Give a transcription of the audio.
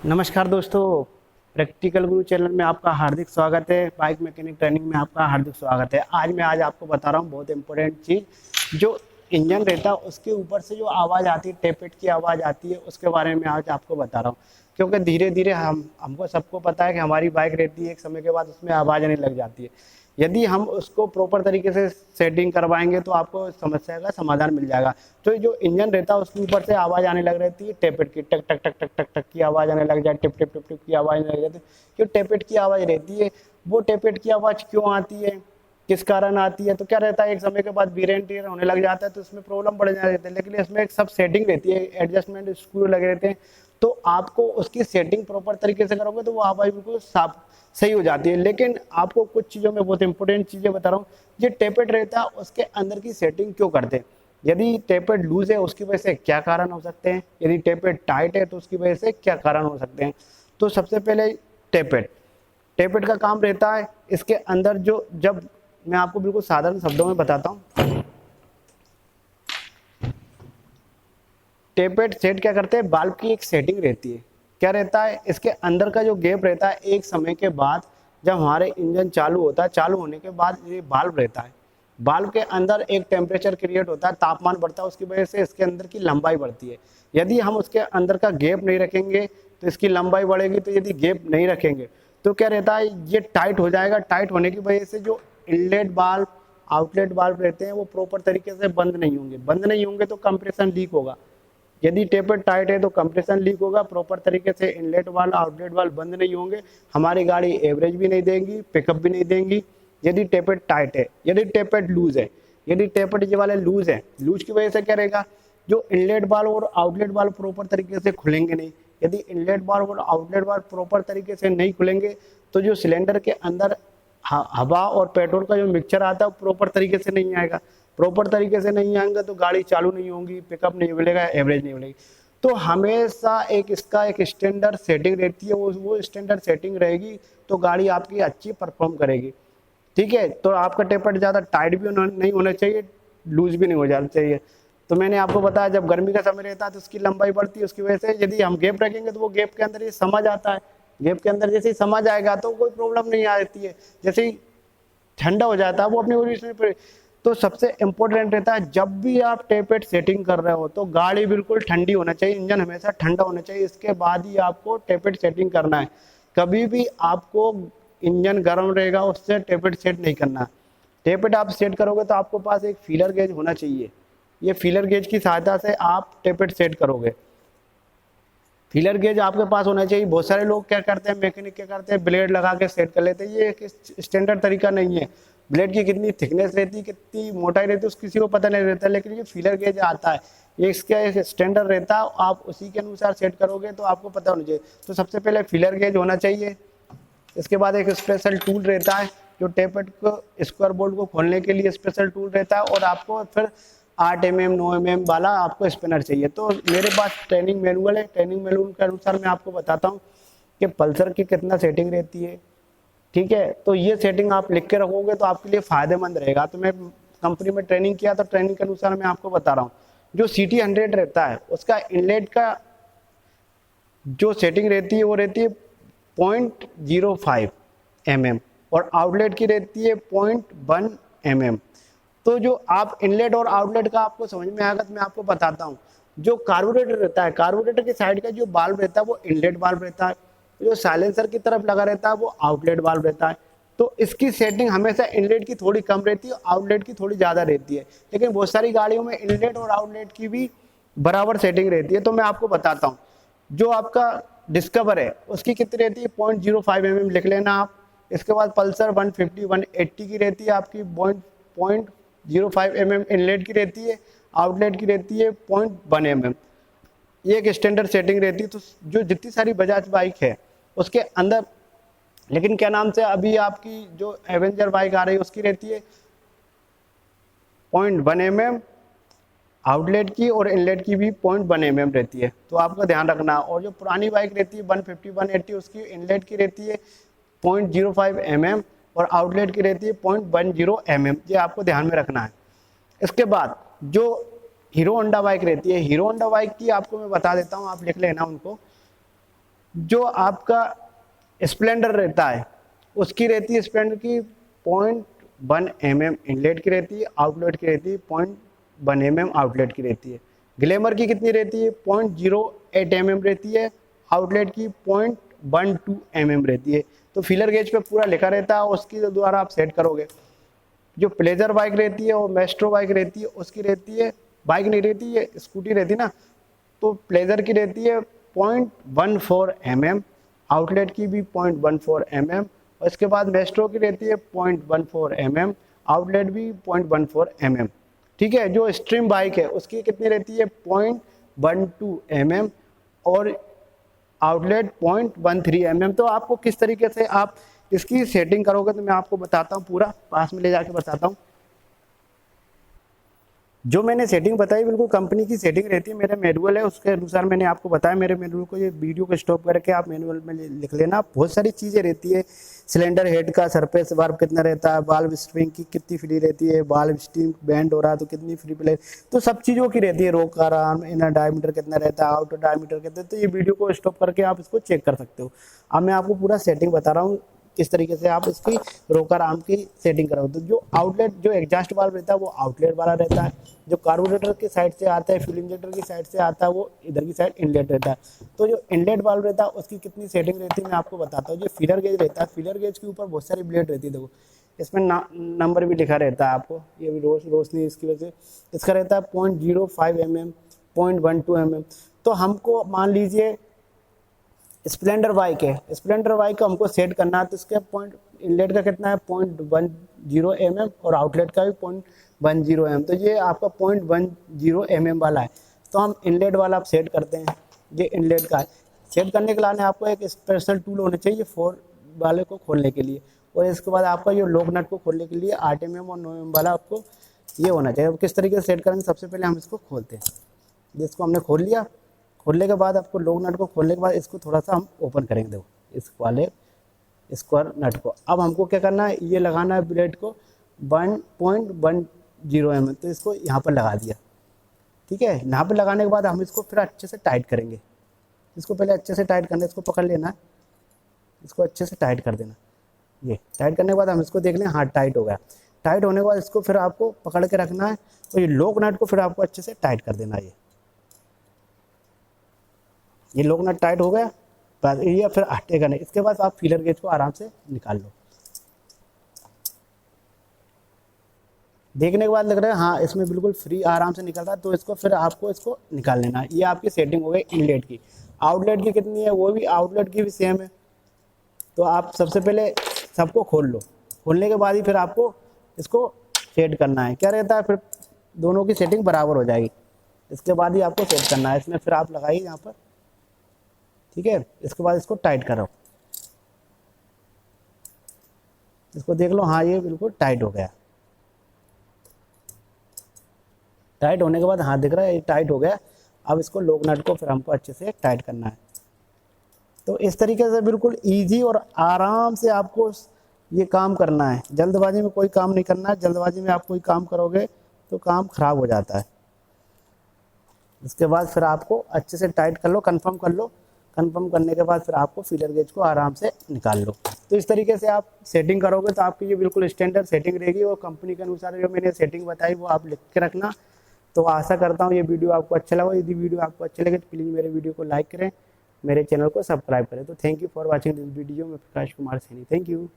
नमस्कार दोस्तों, प्रैक्टिकल गुरु चैनल में आपका हार्दिक स्वागत है। बाइक मैकेनिक ट्रेनिंग में आपका हार्दिक स्वागत है। आज आपको बता रहा हूँ बहुत इंपॉर्टेंट चीज़। जो इंजन रहता है उसके ऊपर से जो आवाज़ आती है, टेपेट की आवाज़ आती है, उसके बारे में आज आपको बता रहा हूँ। क्योंकि धीरे धीरे हमको सबको पता है कि हमारी बाइक रहती है, एक समय के बाद उसमें आवाज़ आने लग जाती है। यदि हम उसको प्रॉपर तरीके से सेटिंग करवाएंगे तो आपको समस्या का समाधान मिल जाएगा। तो जो इंजन रहता है उसके ऊपर से आवाज़ आने लग रहती है, टेपेट की टक टक टक टक टक टक की आवाज़ आने लग जाए, टिप टिप टिप टिप की आवाज़ आने लग जाती है। जो टेपेट की आवाज़ रहती है, वो टेपेट की आवाज़ क्यों आती है, किस कारण आती है, तो क्या रहता है, एक समय के बाद वीर एंड टियर होने लग जाता है तो उसमें प्रॉब्लम बढ़ जाती है। लेकिन इसमें एक सब सेटिंग रहती है, एडजस्टमेंट स्क्रू लगे रहते हैं, तो आपको उसकी सेटिंग प्रॉपर तरीके से करोगे तो वो आवाज़ बिल्कुल साफ सही हो जाती है। लेकिन आपको कुछ चीज़ों में बहुत इंपॉर्टेंट चीज़ें बता रहा हूँ। जो टेपेट रहता है उसके अंदर की सेटिंग क्यों करते हैं, यदि टेपेट लूज है उसकी वजह से क्या कारण हो सकते हैं, यदि टेपेट टाइट है तो उसकी वजह से क्या कारण हो सकते हैं। तो सबसे पहले टेपेट टेपेट का काम रहता है इसके अंदर जो, जब मैं आपको बिल्कुल साधारण शब्दों में बताता हूँ। टेपेट सेट क्या करते हैं, बाल्ब की एक सेटिंग रहती है। क्या रहता है, इसके अंदर का जो गैप रहता है, एक समय के बाद जब हमारे इंजन चालू होता है, चालू होने के बाद ये बाल्ब रहता है, बाल्ब के अंदर एक टेम्परेचर क्रिएट होता है, तापमान बढ़ता है, उसकी वजह से इसके अंदर की लंबाई बढ़ती है। यदि हम उसके अंदर का गैप नहीं रखेंगे तो इसकी लंबाई बढ़ेगी, तो यदि गैप नहीं रखेंगे तो क्या रहता है, ये टाइट हो जाएगा। टाइट होने की वजह से जो इनलेट बाल्ब आउटलेट बाल्ब रहते हैं वो प्रॉपर तरीके से बंद नहीं होंगे तो कंप्रेशन लीक होगा। यदि टेपर टाइट है तो कंप्रेशन लीक होगा, प्रॉपर तरीके से इनलेट वाल्व आउटलेट वाल्व बंद नहीं होंगे, हमारी गाड़ी एवरेज भी नहीं देंगी, पिकअप भी नहीं देंगी। यदि टेपर टाइट है, यदि टेपर लूज है, यदि टेपर ये वाले लूज है, लूज की वजह से क्या रहेगा, जो इनलेट वाल्व और आउटलेट वाल्व प्रॉपर तरीके से खुलेंगे नहीं। यदि इनलेट वाल्व और आउटलेट वाल्व प्रॉपर तरीके से नहीं खुलेंगे तो जो सिलेंडर के अंदर हवा और पेट्रोल का जो मिक्सचर आता है वो प्रॉपर तरीके से नहीं आएगा। प्रॉपर तरीके से नहीं आएंगे तो गाड़ी चालू नहीं होगी, पिकअप नहीं मिलेगा, एवरेज नहीं मिलेगी। तो हमेशा एक इसका एक स्टैंडर्ड सेटिंग रहती है, वो स्टैंडर्ड सेटिंग रहेगी तो गाड़ी आपकी अच्छी परफॉर्म करेगी। ठीक है, तो आपका टेपर ज़्यादा टाइट भी नहीं होना चाहिए, लूज भी नहीं हो जाना चाहिए। तो मैंने आपको बताया जब गर्मी का समय रहता है तो उसकी लंबाई बढ़ती है, उसकी वजह से यदि हम गैप रखेंगे तो वो गैप के अंदर ये समझ आता है। गैप के अंदर जैसे ही समझ आएगा तो कोई प्रॉब्लम नहीं आती है, जैसे ही ठंडा हो जाता है वो अपनी ओरिजिनल पर। तो सबसे इंपॉर्टेंट रहता है जब भी आप टेपेट सेटिंग कर रहे हो तो गाड़ी बिल्कुल ठंडी होना चाहिए, इंजन हमेशा ठंडा होना चाहिए, इसके बाद ही आपको टेपेट सेटिंग करना है। कभी भी आपको इंजन गर्म रहेगा उससे टेपेट सेट नहीं करना। टेपेट आप सेट करोगे तो आपको पास एक फीलर गेज होना चाहिए, ये फीलर गेज की सहायता से आप टेपेट सेट करोगे। फीलर गेज आपके पास होना चाहिए। बहुत सारे लोग क्या करते हैं, मैकेनिक क्या करते हैं, ब्लेड लगा के सेट कर लेते हैं, ये एक स्टैंडर्ड तरीका नहीं है। ब्लेड की कितनी थिकनेस रहती है, कितनी मोटाई रहती है, उस किसी को पता नहीं रहता। लेकिन ये फीलर गेज आता है, ये इसका एक स्टैंडर्ड रहता है, आप उसी के अनुसार सेट करोगे तो आपको पता होना चाहिए। तो सबसे पहले फीलर गेज होना चाहिए। इसके बाद एक स्पेशल टूल रहता है जो टेपेट को स्क्वायर बोल्ट को खोलने के लिए स्पेशल टूल रहता है, और आपको फिर 8 mm 9 mm वाला आपको स्पिनर चाहिए। तो मेरे पास ट्रेनिंग मैनुअल है, ट्रेनिंग मैनुअल के अनुसार मैं आपको बताता हूँ कि पल्सर की कितना सेटिंग रहती है। ठीक है, तो ये सेटिंग आप लिख के रखोगे तो आपके लिए फायदेमंद रहेगा। तो मैं कंपनी में ट्रेनिंग किया तो ट्रेनिंग के अनुसार मैं आपको बता रहा हूँ। जो CT 100 रहता है उसका इनलेट का जो सेटिंग रहती है वो रहती है 0.05 mm, और आउटलेट की रहती है 0.1 mm। तो जो आप इनलेट और आउटलेट का आपको समझ में आएगा तो मैं आपको बताता हूँ। जो कार्बोरेटर रहता है, कार्बोरेटर की साइड का जो बाल्ब रहता है वो इनलेट बाल्ब रहता है, जो साइलेंसर की तरफ लगा रहता है वो आउटलेट बाल्ब रहता है। तो इसकी सेटिंग हमेशा इनलेट की थोड़ी कम रहती है, आउटलेट की थोड़ी ज़्यादा रहती है। लेकिन बहुत सारी गाड़ियों में इनलेट और आउटलेट की भी बराबर सेटिंग रहती है। तो मैं आपको बताता हूँ, जो आपका डिस्कवर है उसकी कितनी रहती है, 0.05 mm लिख लेना आप। इसके बाद पल्सर 150 180 की रहती है आपकी, 0.05 mm इनलेट की रहती है, आउटलेट की रहती है 0.1 mm। ये एक स्टैंडर्ड सेटिंग रहती है। तो जो जितनी सारी बजाज बाइक है उसके अंदर, लेकिन क्या नाम से अभी आपकी जो एवेंजर बाइक आ रही है उसकी रहती है 0.1 mm आउटलेट की, और इनलेट की भी 0.1 mm रहती है। तो आपको ध्यान रखना। और जो पुरानी बाइक रहती है 150 180 उसकी इनलेट की रहती है 0.05 mm, और आउटलेट की रहती है 0.10 mm। ये आपको ध्यान में रखना है। इसके बाद जो हीरो होंडा बाइक रहती है, हीरो होंडा बाइक की आपको मैं बता देता हूँ, आप लिख लेना उनको। जो आपका स्प्लेंडर रहता है उसकी रहती है, स्प्लेंडर की 0.1 mm इनलेट की रहती है, आउटलेट की रहती है 0.1 mm आउटलेट की रहती है। ग्लैमर की कितनी रहती है? 0.08 mm रहती है, आउटलेट की 0.12 mm रहती है। तो फीलर गेज पे पूरा लिखा रहता है, उसकी द्वारा आप सेट करोगे। जो प्लेजर बाइक रहती है और मेस्ट्रो बाइक रहती है उसकी रहती है, बाइक नहीं रहती है, स्कूटी रहती है ना, तो प्लेजर की रहती है 0.14 mm, आउटलेट की भी 0.14 mm, और इसके बाद मेस्ट्रो की रहती है 0.14 mm, आउटलेट भी 0.14 mm। ठीक है, जो स्ट्रीम बाइक है उसकी कितनी रहती है? 0.12 mm और आउटलेट 0.13 mm। तो आपको किस तरीके से आप इसकी सेटिंग करोगे तो मैं आपको बताता हूँ, पूरा पास में ले जाके बताता हूँ। जो मैंने सेटिंग बताई बिल्कुल कंपनी की सेटिंग रहती है, मेरा मैनुअल है उसके अनुसार मैंने आपको बताया। मेरे मैनुअल को, ये वीडियो को स्टॉप करके आप मैनुअल में लिख लेना। बहुत सारी चीज़ें रहती है, सिलेंडर हेड का सरफेस वर्क कितना रहता है, बाल्ब स्प्रिंग की कितनी फ्री रहती है, बाल्ब स्टीम बैंड हो रहा है तो कितनी फ्री प्ले, तो सब चीज़ों की रहती है। रोक का आर्म, इनर डायमीटर कितना रहता है, आउटर डायमीटर कितना, तो ये वीडियो को स्टॉप करके आप इसको चेक कर सकते हो। अब मैं आपको पूरा सेटिंग बता रहा हूँ किस तरीके से आप इसकी रोकर आर्म की सेटिंग करो। तो जो आउटलेट, जो एग्जॉस्ट वाल्व रहता है वो आउटलेट वाला रहता है, जो कार्बोरेटर की साइड से आता है, फ्यूल इंजेक्टर की साइड से आता है, वो इधर की साइड इनलेट रहता है। तो जो इनलेट वाल्व रहता है उसकी कितनी सेटिंग रहती है मैं आपको बताता हूँ। जो फीलर गेज रहता है, फीलर गेज के ऊपर बहुत सारी ब्लेड रहती है, देखो इसमें नंबर भी लिखा रहता है आपको, ये भी रोशनी इसकी वजह से इसका रहता है 0.05 mm, 0.12 mm। तो हमको मान लीजिए स्प्लेंडर बाइक है, स्प्लेंडर बाइक को हमको सेट करना है, तो इसके पॉइंट इनलेट का कितना है? 0.10 mm और आउटलेट का भी 0.10 mm। तो ये आपका 0.10 mm वाला है, तो हम इनलेट वाला आप सेट करते हैं। ये इनलेट का है। सेट करने के लिए आपको एक स्पेशल टूल होना चाहिए 4 वाले को खोलने के लिए, और इसके बाद आपका ये लॉक नट को खोलने के लिए 8 mm और 9 mm वाला आपको ये होना चाहिए। अब किस तरीके से सेट करेंगे, सबसे पहले हम इसको खोलते हैं। जिसको हमने खोल लिया, खोलने के बाद आपको लॉक नट को खोलने के बाद इसको थोड़ा सा हम ओपन करेंगे, देखो इस वाले स्क्वायर नट को। अब हमको क्या करना है, ये लगाना है ब्लेड को 1.10 mm, तो इसको यहाँ पर लगा दिया। ठीक है, यहाँ पर लगाने के बाद हम इसको फिर अच्छे से टाइट करेंगे। इसको पहले अच्छे से टाइट करना है, इसको पकड़ लेना है, इसको अच्छे से टाइट कर देना। ये टाइट करने के बाद हम इसको देख लें, हाँ टाइट हो गया। टाइट होने के बाद इसको फिर आपको पकड़ के रखना है, तो ये लॉक नट को फिर आपको अच्छे से टाइट कर देना है। ये लॉक नट टाइट हो गया, बस ये फिर हटेगा नहीं। इसके बाद आप फीलर गेज को आराम से निकाल लो। देखने के बाद लग रहा है हाँ इसमें बिल्कुल फ्री आराम से निकल रहा है, तो इसको फिर आपको इसको निकाल लेना है। ये आपकी सेटिंग हो गई इनलेट की। आउटलेट की कितनी है, वो भी आउटलेट की भी सेम है। तो आप सबसे पहले सबको खोल लो, खोलने के बाद ही फिर आपको इसको सेट करना है। क्या रहता है, फिर दोनों की सेटिंग बराबर हो जाएगी, इसके बाद ही आपको सेट करना है। इसमें फिर आप लगाइए यहाँ पर, ठीक है। इसके बाद इसको टाइट करो, इसको देख लो, हाँ ये बिल्कुल टाइट हो गया। टाइट होने के बाद हाँ दिख रहा है ये टाइट हो गया। अब इसको लॉक नट को फिर हमको अच्छे से टाइट करना है। तो इस तरीके से बिल्कुल इजी और आराम से आपको ये काम करना है। जल्दबाजी में कोई काम नहीं करना है, जल्दबाजी में आप कोई काम करोगे तो काम खराब हो जाता है। इसके बाद फिर आपको अच्छे से टाइट कर लो, कंफर्म कर लो। कंफर्म करने के बाद फिर आपको फीलर गेज को आराम से निकाल लो। तो इस तरीके से आप सेटिंग करोगे तो आपकी ये बिल्कुल स्टैंडर्ड सेटिंग रहेगी, और कंपनी के अनुसार जो मैंने सेटिंग बताई वो आप लिख के रखना। तो आशा करता हूँ ये वीडियो आपको अच्छा लगा। यदि वीडियो आपको अच्छा लगे तो प्लीज़ मेरे वीडियो को लाइक करें, मेरे चैनल को सब्सक्राइब करें। तो thank you for watching this video. मैं प्रकाश कुमार सैनी, थैंक यू।